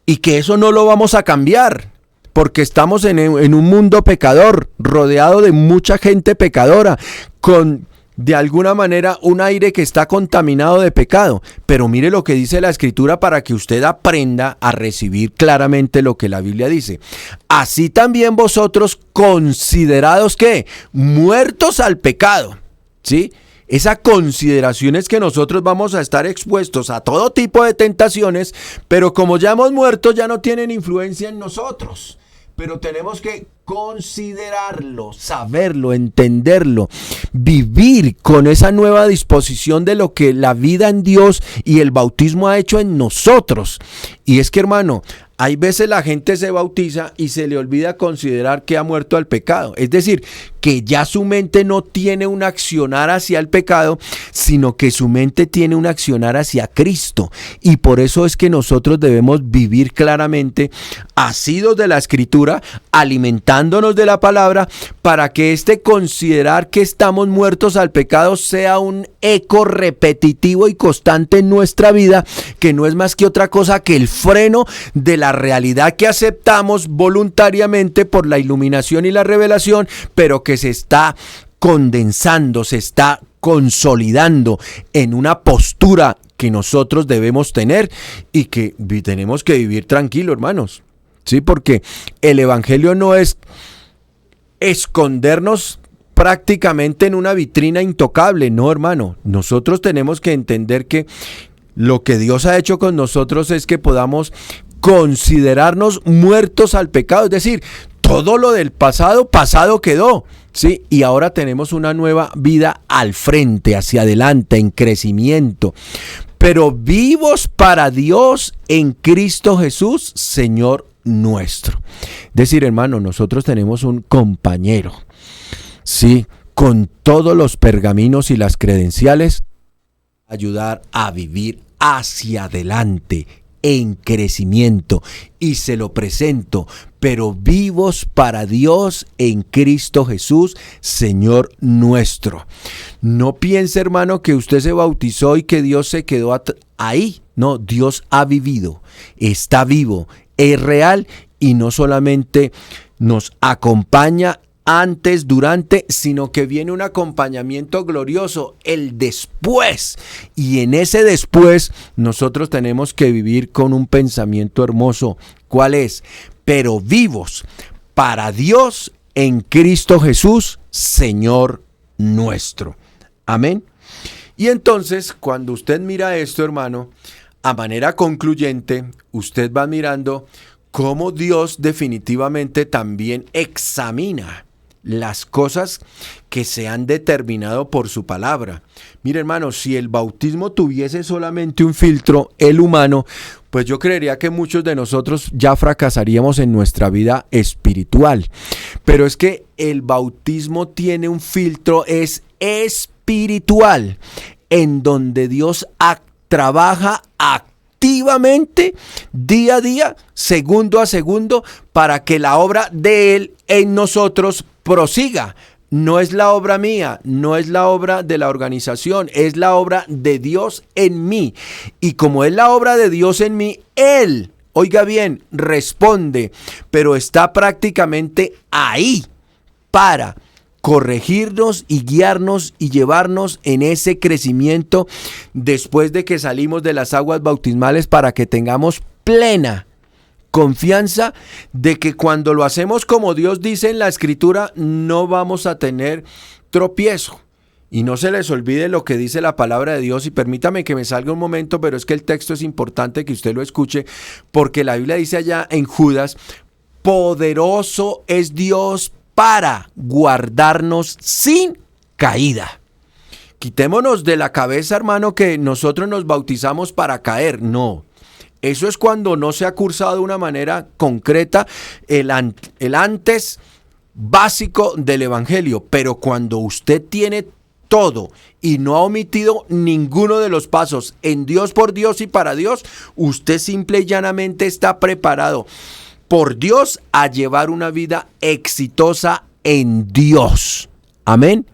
y que eso no lo vamos a cambiar. Porque estamos en un mundo pecador, rodeado de mucha gente pecadora, con de alguna manera un aire que está contaminado de pecado. Pero mire lo que dice la Escritura para que usted aprenda a recibir claramente lo que la Biblia dice. Así también vosotros, considerados ¿qué? Muertos al pecado, ¿sí? Esa consideración es que nosotros vamos a estar expuestos a todo tipo de tentaciones, pero como ya hemos muerto, ya no tienen influencia en nosotros. Pero tenemos que considerarlo, saberlo, entenderlo, vivir con esa nueva disposición de lo que la vida en Dios y el bautismo ha hecho en nosotros. Y es que, hermano, hay veces la gente se bautiza y se le olvida considerar que ha muerto al pecado. Es decir, que ya su mente no tiene un accionar hacia el pecado, sino que su mente tiene un accionar hacia Cristo. Y por eso es que nosotros debemos vivir claramente, asidos de la Escritura, alimentándonos de la palabra, para que este considerar que estamos muertos al pecado sea un eco repetitivo y constante en nuestra vida, que no es más que otra cosa que el freno de la realidad que aceptamos voluntariamente por la iluminación y la revelación, pero que se está condensando, se está consolidando en una postura que nosotros debemos tener y que tenemos que vivir tranquilo, hermanos. Sí, porque el evangelio no es escondernos prácticamente en una vitrina intocable, no, hermano. Nosotros tenemos que entender que lo que Dios ha hecho con nosotros es que podamos considerarnos muertos al pecado, es decir, todo lo del pasado, pasado quedó, ¿sí? Y ahora tenemos una nueva vida al frente, hacia adelante, en crecimiento, pero vivos para Dios en Cristo Jesús, Señor nuestro. Es decir, hermano, nosotros tenemos un compañero, ¿sí? Con todos los pergaminos y las credenciales, ayudar a vivir hacia adelante, en crecimiento, y se lo presento, pero vivos para Dios en Cristo Jesús, Señor nuestro. No piense, hermano, que usted se bautizó y que Dios se quedó ahí. No, Dios ha vivido, está vivo, es real y no solamente nos acompaña antes, durante, sino que viene un acompañamiento glorioso, el después. Y en ese después nosotros tenemos que vivir con un pensamiento hermoso. ¿Cuál es? Pero vivos para Dios en Cristo Jesús, Señor nuestro. Amén. Y entonces, cuando usted mira esto, hermano, a manera concluyente, usted va mirando cómo Dios definitivamente también examina las cosas que se han determinado por su palabra. Mire, hermano, si el bautismo tuviese solamente un filtro, el humano, pues yo creería que muchos de nosotros ya fracasaríamos en nuestra vida espiritual. Pero es que el bautismo tiene un filtro, es espiritual, en donde Dios trabaja activamente, día a día, segundo a segundo, para que la obra de Él en nosotros prosiga. No es la obra mía, no es la obra de la organización, es la obra de Dios en mí. Y como es la obra de Dios en mí, Él, oiga bien, responde, pero está prácticamente ahí para corregirnos y guiarnos y llevarnos en ese crecimiento después de que salimos de las aguas bautismales, para que tengamos plena confianza de que cuando lo hacemos como Dios dice en la Escritura, no vamos a tener tropiezo. Y no se les olvide lo que dice la palabra de Dios, y permítame que me salga un momento, pero es que el texto es importante que usted lo escuche, porque la Biblia dice allá en Judas: poderoso es Dios para guardarnos sin caída. Quitémonos de la cabeza, hermano, que nosotros nos bautizamos para caer. No. Eso es cuando no se ha cursado de una manera concreta el antes básico del evangelio. Pero cuando usted tiene todo y no ha omitido ninguno de los pasos en Dios, por Dios y para Dios, usted simple y llanamente está preparado por Dios a llevar una vida exitosa en Dios. Amén.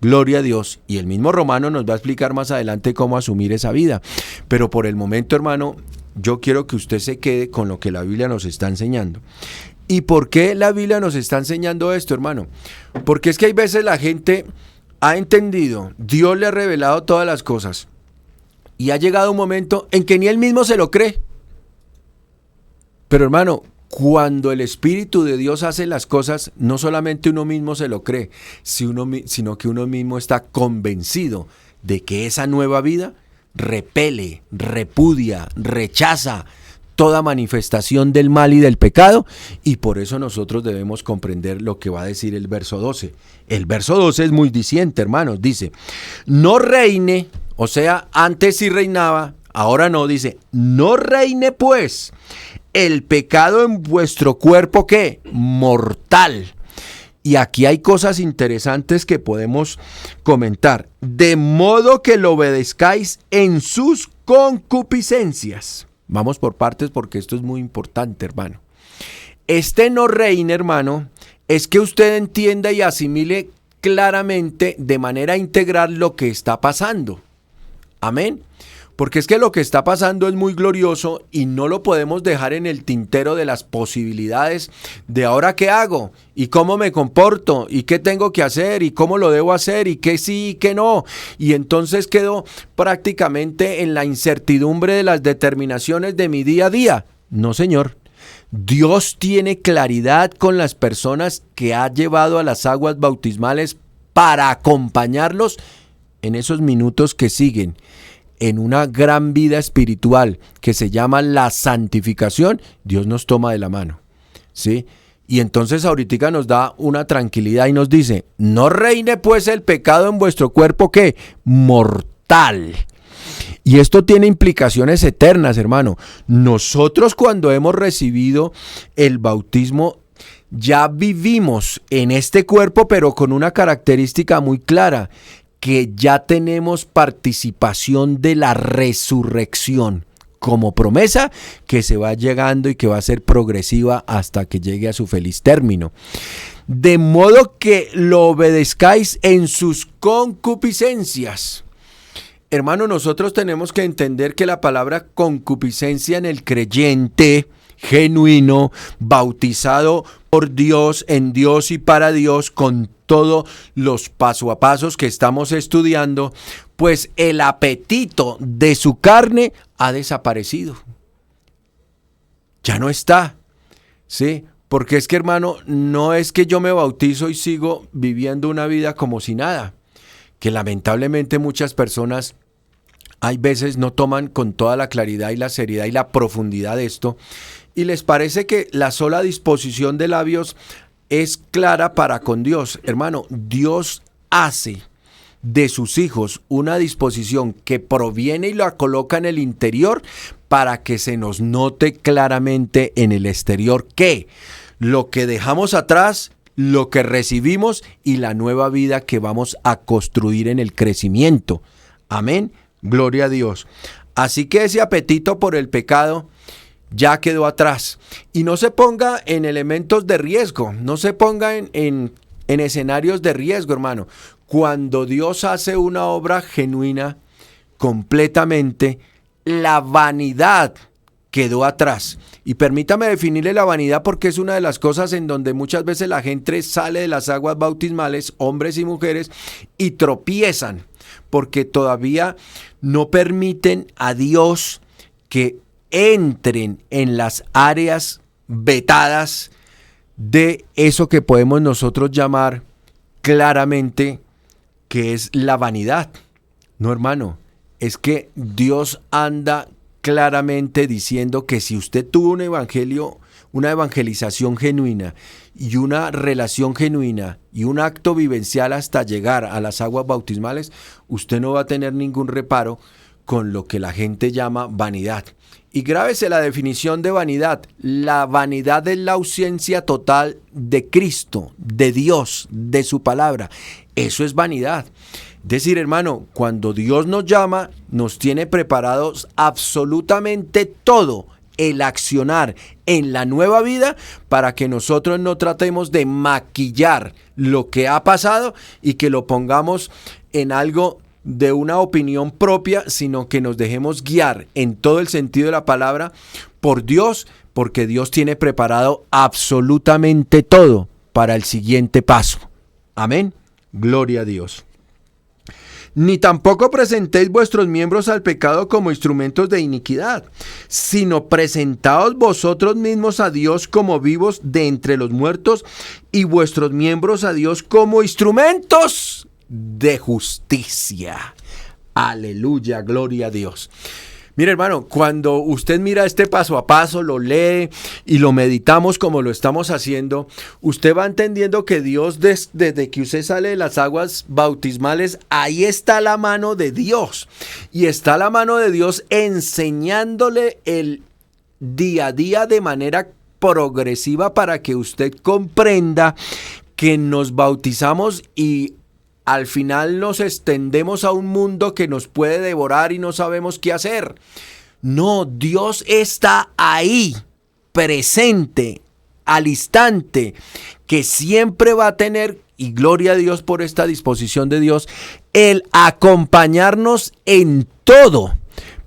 Gloria a Dios. Y el mismo Romano nos va a explicar más adelante cómo asumir esa vida. Pero por el momento, hermano, yo quiero que usted se quede con lo que la Biblia nos está enseñando. ¿Y por qué la Biblia nos está enseñando esto, hermano? Porque es que hay veces la gente ha entendido, Dios le ha revelado todas las cosas, y ha llegado un momento en que ni él mismo se lo cree. Pero, hermano, cuando el Espíritu de Dios hace las cosas, no solamente uno mismo se lo cree, sino que uno mismo está convencido de que esa nueva vida repele, repudia, rechaza toda manifestación del mal y del pecado, y por eso nosotros debemos comprender lo que va a decir el verso 12. El verso 12 es muy diciente, hermanos. Dice: no reine, o sea, antes sí reinaba, ahora no. Dice: no reine pues el pecado en vuestro cuerpo, ¿qué? Mortal. Y aquí hay cosas interesantes que podemos comentar. De modo que lo obedezcáis en sus concupiscencias. Vamos por partes, porque esto es muy importante, hermano. Este no reine, hermano, es que usted entienda y asimile claramente, de manera integral, lo que está pasando. Amén. Porque es que lo que está pasando es muy glorioso y no lo podemos dejar en el tintero de las posibilidades de ahora qué hago y cómo me comporto y qué tengo que hacer y cómo lo debo hacer y qué sí y qué no. Y entonces quedo prácticamente en la incertidumbre de las determinaciones de mi día a día. No, señor. Dios tiene claridad con las personas que ha llevado a las aguas bautismales para acompañarlos en esos minutos que siguen en una gran vida espiritual que se llama la santificación. Dios nos toma de la mano, ¿sí? Y entonces ahorita nos da una tranquilidad y nos dice: no reine pues el pecado en vuestro cuerpo, ¿qué? Mortal. Y esto tiene implicaciones eternas, hermano. Nosotros, cuando hemos recibido el bautismo, ya vivimos en este cuerpo, pero con una característica muy clara, que ya tenemos participación de la resurrección como promesa que se va llegando y que va a ser progresiva hasta que llegue a su feliz término. De modo que lo obedezcáis en sus concupiscencias. Hermano, nosotros tenemos que entender que la palabra concupiscencia en el creyente genuino, bautizado por Dios, en Dios y para Dios, con todos los paso a pasos que estamos estudiando, pues el apetito de su carne ha desaparecido. Ya no está, ¿sí? Porque es que, hermano, no es que yo me bautizo y sigo viviendo una vida como si nada, que lamentablemente muchas personas hay veces no toman con toda la claridad y la seriedad y la profundidad de esto, y les parece que la sola disposición de labios es clara para con Dios. Hermano, Dios hace de sus hijos una disposición que proviene y la coloca en el interior para que se nos note claramente en el exterior que lo que dejamos atrás, lo que recibimos y la nueva vida que vamos a construir en el crecimiento. Amén. Gloria a Dios. Así que ese apetito por el pecado ya quedó atrás. Y no se ponga en elementos de riesgo, no se ponga en escenarios de riesgo, hermano. Cuando Dios hace una obra genuina, completamente, la vanidad quedó atrás. Y permítame definirle la vanidad porque es una de las cosas en donde muchas veces la gente sale de las aguas bautismales, hombres y mujeres, y tropiezan, porque todavía no permiten a Dios que entren en las áreas vetadas de eso que podemos nosotros llamar claramente que es la vanidad. No, hermano, es que Dios anda claramente diciendo que si usted tuvo un evangelio, una evangelización genuina y una relación genuina y un acto vivencial hasta llegar a las aguas bautismales, usted no va a tener ningún reparo con lo que la gente llama vanidad. Y grábese la definición de vanidad. La vanidad es la ausencia total de Cristo, de Dios, de su palabra. Eso es vanidad. Es decir, hermano, cuando Dios nos llama, nos tiene preparados absolutamente todo el accionar en la nueva vida para que nosotros no tratemos de maquillar lo que ha pasado y que lo pongamos en algo de una opinión propia, sino que nos dejemos guiar en todo el sentido de la palabra por Dios, porque Dios tiene preparado absolutamente todo para el siguiente paso. Amén. Gloria a Dios. Ni tampoco presentéis vuestros miembros al pecado como instrumentos de iniquidad, sino presentaos vosotros mismos a Dios como vivos de entre los muertos y vuestros miembros a Dios como instrumentos de justicia. Aleluya, gloria a Dios. Mire, hermano, cuando usted mira este paso a paso, lo lee y lo meditamos como lo estamos haciendo, usted va entendiendo que Dios, desde que usted sale de las aguas bautismales, ahí está la mano de Dios. Y está la mano de Dios enseñándole el día a día de manera progresiva para que usted comprenda que nos bautizamos y al final nos extendemos a un mundo que nos puede devorar y no sabemos qué hacer. No, Dios está ahí, presente, al instante, que siempre va a tener, y gloria a Dios por esta disposición de Dios, el acompañarnos en todo.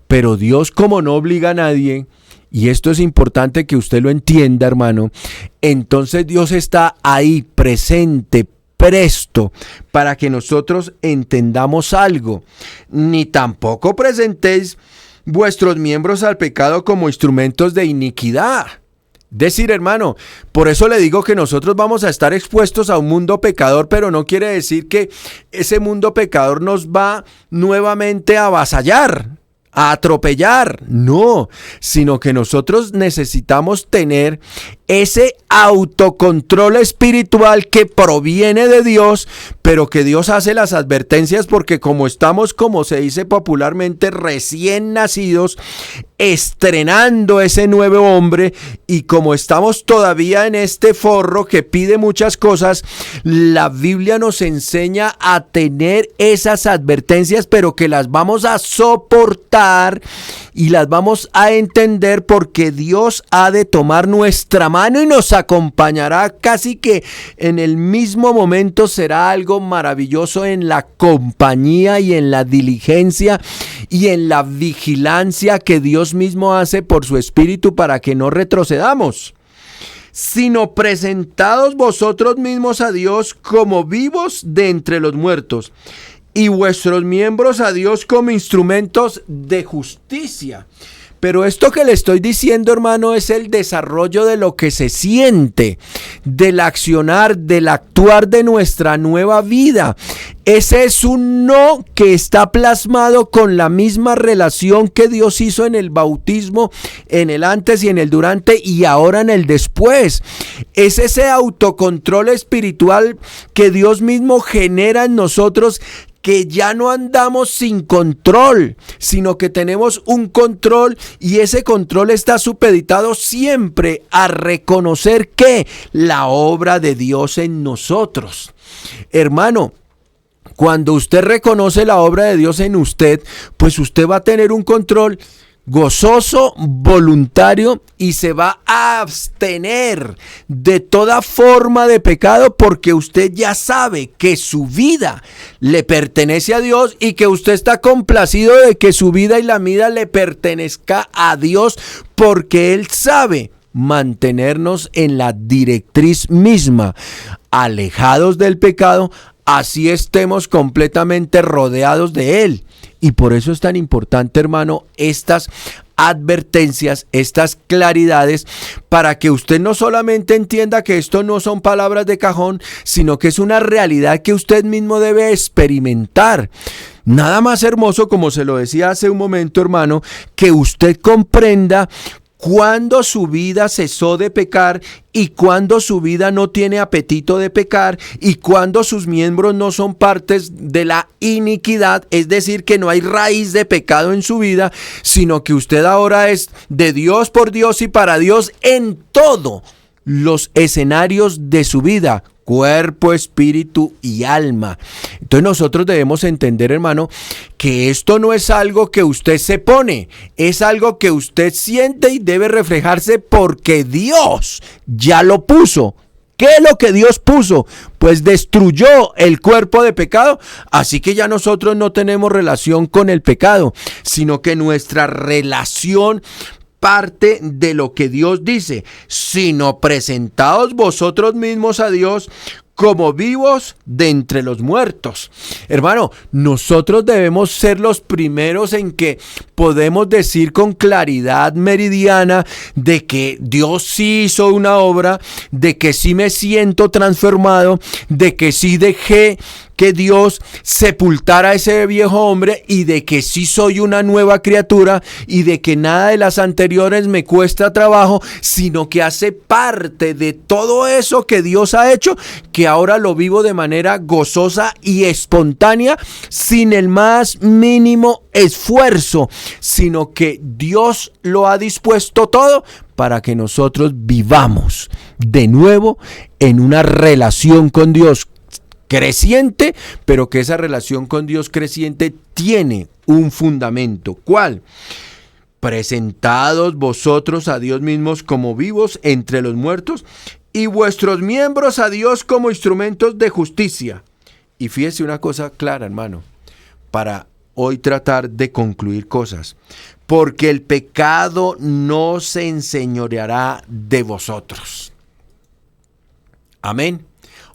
Pero Dios, como no obliga a nadie, y esto es importante que usted lo entienda, hermano, entonces Dios está ahí, presente, presto para que nosotros entendamos algo. Ni tampoco presentéis vuestros miembros al pecado como instrumentos de iniquidad. Decir, hermano, por eso le digo que nosotros vamos a estar expuestos a un mundo pecador, pero no quiere decir que ese mundo pecador nos va nuevamente a avasallar, a atropellar, no, sino que nosotros necesitamos tener ese autocontrol espiritual que proviene de Dios, pero que Dios hace las advertencias porque como estamos, como se dice popularmente, recién nacidos, estrenando ese nuevo hombre y como estamos todavía en este forro que pide muchas cosas, la Biblia nos enseña a tener esas advertencias, pero que las vamos a soportar y las vamos a entender porque Dios ha de tomar nuestra mano y nos acompañará casi que en el mismo momento. Será algo maravilloso en la compañía y en la diligencia y en la vigilancia que Dios mismo hace por su Espíritu para que no retrocedamos, sino presentados vosotros mismos a Dios como vivos de entre los muertos y vuestros miembros a Dios como instrumentos de justicia. Pero esto que le estoy diciendo, hermano, es el desarrollo de lo que se siente, del accionar, del actuar de nuestra nueva vida. Ese es un no que está plasmado con la misma relación que Dios hizo en el bautismo, en el antes y en el durante y ahora en el después. Es ese autocontrol espiritual que Dios mismo genera en nosotros, que ya no andamos sin control, sino que tenemos un control, y ese control está supeditado siempre a reconocer que la obra de Dios en nosotros. Hermano, cuando usted reconoce la obra de Dios en usted, pues usted va a tener un control gozoso, voluntario, y se va a abstener de toda forma de pecado, porque usted ya sabe que su vida le pertenece a Dios y que usted está complacido de que su vida y la vida le pertenezca a Dios, porque Él sabe mantenernos en la directriz misma, alejados del pecado, así estemos completamente rodeados de Él. Y por eso es tan importante, hermano, estas advertencias, estas claridades, para que usted no solamente entienda que esto no son palabras de cajón, sino que es una realidad que usted mismo debe experimentar. Nada más hermoso, como se lo decía hace un momento, hermano, que usted comprenda cuando su vida cesó de pecar y cuando su vida no tiene apetito de pecar y cuando sus miembros no son partes de la iniquidad, es decir, que no hay raíz de pecado en su vida, sino que usted ahora es de Dios, por Dios y para Dios en todos los escenarios de su vida, cuerpo, espíritu y alma. Entonces nosotros debemos entender, hermano, que esto no es algo que usted se pone, es algo que usted siente y debe reflejarse porque Dios ya lo puso. ¿Qué es lo que Dios puso? Pues destruyó el cuerpo de pecado, así que ya nosotros no tenemos relación con el pecado, sino que nuestra relación parte de lo que Dios dice, sino presentaos vosotros mismos a Dios como vivos de entre los muertos. Hermano, nosotros debemos ser los primeros en que podemos decir con claridad meridiana de que Dios sí hizo una obra, de que sí me siento transformado, de que sí dejé que Dios sepultara a ese viejo hombre y de que sí soy una nueva criatura y de que nada de las anteriores me cuesta trabajo, sino que hace parte de todo eso que Dios ha hecho, que ahora lo vivo de manera gozosa y espontánea, sin el más mínimo esfuerzo, sino que Dios lo ha dispuesto todo para que nosotros vivamos de nuevo en una relación con Dios creciente, pero que esa relación con Dios creciente tiene un fundamento. ¿Cuál? Presentados vosotros a Dios mismos como vivos entre los muertos y vuestros miembros a Dios como instrumentos de justicia. Y fíjese una cosa clara, hermano, para hoy tratar de concluir cosas. Porque el pecado no se enseñoreará de vosotros. Amén.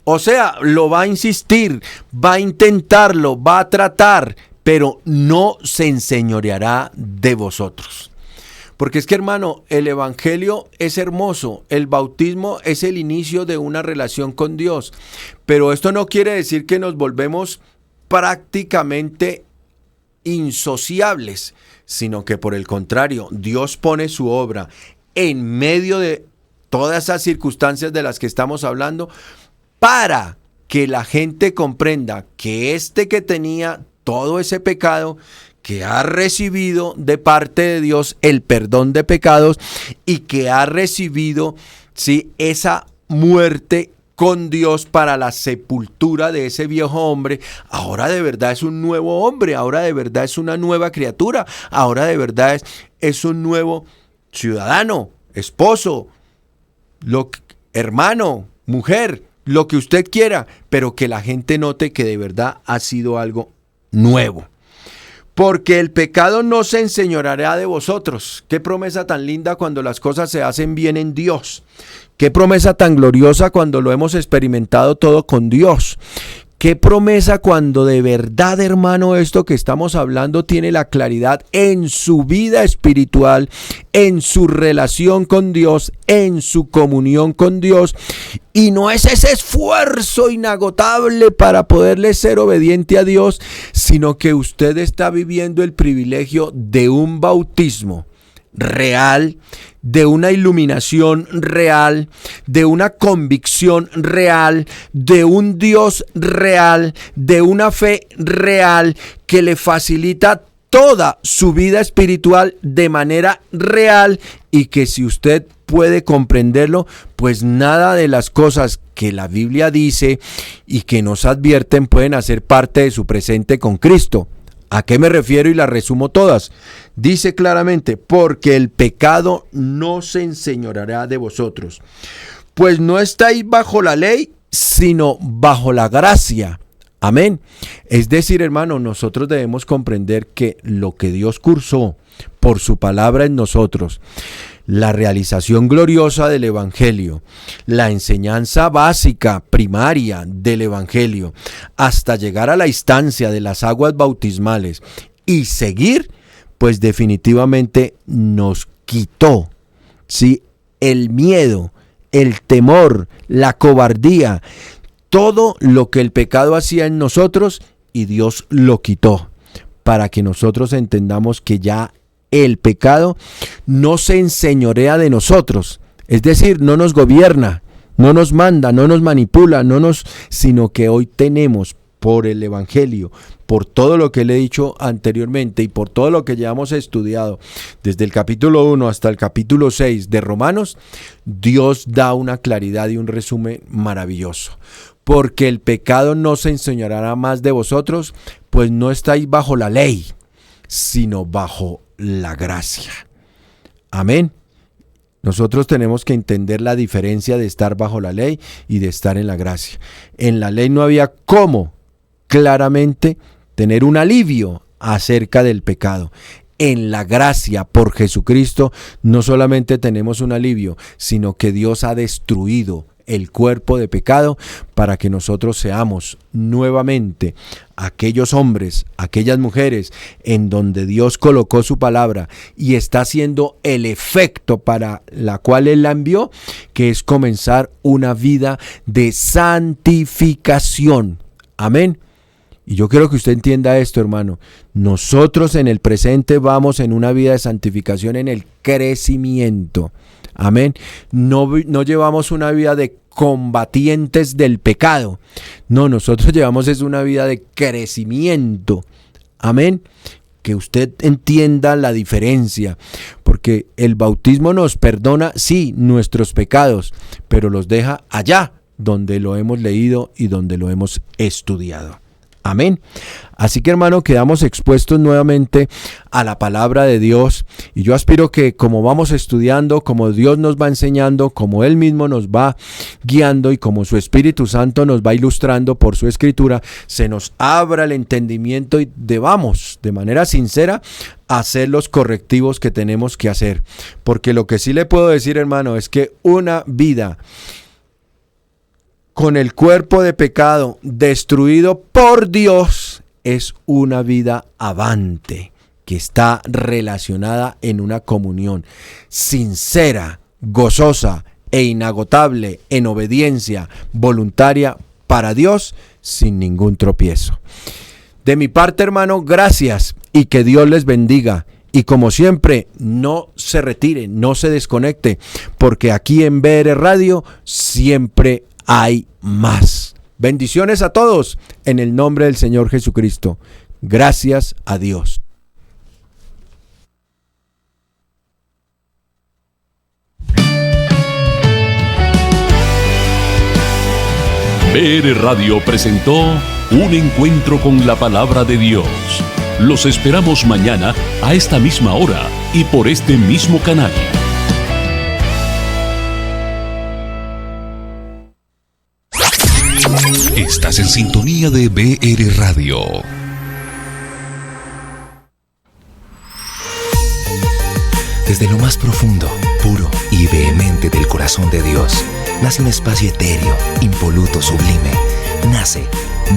O sea, lo va a insistir, va a intentarlo, va a tratar, pero no se enseñoreará de vosotros. Porque es que, hermano, el evangelio es hermoso, el bautismo es el inicio de una relación con Dios, pero esto no quiere decir que nos volvemos prácticamente insociables, sino que por el contrario, Dios pone su obra en medio de todas esas circunstancias de las que estamos hablando, para que la gente comprenda que que tenía todo ese pecado, que ha recibido de parte de Dios el perdón de pecados y que ha recibido, ¿sí?, esa muerte con Dios para la sepultura de ese viejo hombre, ahora de verdad es un nuevo hombre, ahora de verdad es una nueva criatura, ahora de verdad es un nuevo ciudadano, esposo, hermano, mujer, lo que usted quiera, pero que la gente note que de verdad ha sido algo nuevo. Porque el pecado no se enseñoreará de vosotros. Qué promesa tan linda cuando las cosas se hacen bien en Dios. Qué promesa tan gloriosa cuando lo hemos experimentado todo con Dios. Qué promesa cuando de verdad, hermano, esto que estamos hablando tiene la claridad en su vida espiritual, en su relación con Dios, en su comunión con Dios. Y no es ese esfuerzo inagotable para poderle ser obediente a Dios, sino que usted está viviendo el privilegio de un bautismo real, de una iluminación real, de una convicción real, de un Dios real, de una fe real que le facilita toda su vida espiritual de manera real, y que si usted puede comprenderlo, pues nada de las cosas que la Biblia dice y que nos advierten pueden hacer parte de su presente con Cristo. ¿A qué me refiero? Y las resumo todas. Dice claramente: porque el pecado no se enseñoreará de vosotros, pues no estáis bajo la ley, sino bajo la gracia. Amén. Es decir, hermano, nosotros debemos comprender que lo que Dios cursó por su palabra en nosotros, la realización gloriosa del Evangelio, la enseñanza básica, primaria del Evangelio, hasta llegar a la instancia de las aguas bautismales y seguir, pues definitivamente nos quitó, ¿sí?, el miedo, el temor, la cobardía, todo lo que el pecado hacía en nosotros, y Dios lo quitó, para que nosotros entendamos que ya el pecado no se enseñorea de nosotros, es decir, no nos gobierna, no nos manda, no nos manipula, sino que hoy tenemos, por el Evangelio, por todo lo que le he dicho anteriormente y por todo lo que ya hemos estudiado desde el capítulo 1 hasta el capítulo 6 de Romanos, Dios da una claridad y un resumen maravilloso. Porque el pecado no se enseñoreará más de vosotros, pues no estáis bajo la ley, sino bajo la gracia. Amén. Nosotros tenemos que entender la diferencia de estar bajo la ley y de estar en la gracia. En la ley no había cómo claramente tener un alivio acerca del pecado. En la gracia por Jesucristo no solamente tenemos un alivio, sino que Dios ha destruido el cuerpo de pecado para que nosotros seamos nuevamente aquellos hombres, aquellas mujeres en donde Dios colocó su palabra y está haciendo el efecto para la cual Él la envió, que es comenzar una vida de santificación. Amén. Y yo quiero que usted entienda esto, hermano. Nosotros en el presente vamos en una vida de santificación, en el crecimiento. Amén. No llevamos una vida de combatientes del pecado. No, nosotros llevamos es una vida de crecimiento. Amén. Que usted entienda la diferencia, porque el bautismo nos perdona, sí, nuestros pecados, pero los deja allá donde lo hemos leído y donde lo hemos estudiado. Amén. Así que, hermano, quedamos expuestos nuevamente a la palabra de Dios, y yo aspiro que, como vamos estudiando, como Dios nos va enseñando, como Él mismo nos va guiando y como su Espíritu Santo nos va ilustrando por su Escritura, se nos abra el entendimiento y debamos, de manera sincera, hacer los correctivos que tenemos que hacer. Porque lo que sí le puedo decir, hermano, es que una vida con el cuerpo de pecado destruido por Dios es una vida avante, que está relacionada en una comunión sincera, gozosa e inagotable en obediencia voluntaria para Dios, sin ningún tropiezo. De mi parte, hermano, gracias y que Dios les bendiga. Y como siempre, no se retire, no se desconecte, porque aquí en BR Radio siempre hay más. Bendiciones a todos en el nombre del Señor Jesucristo. Gracias a Dios. BR Radio presentó Un Encuentro con la Palabra de Dios. Los esperamos mañana a esta misma hora y por este mismo canal. Estás en sintonía de BR Radio. Desde lo más profundo, puro y vehemente del corazón de Dios, nace un espacio etéreo, impoluto, sublime. Nace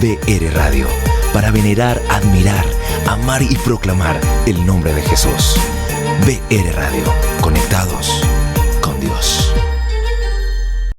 BR Radio, para venerar, admirar, amar y proclamar el nombre de Jesús. BR Radio, conectados.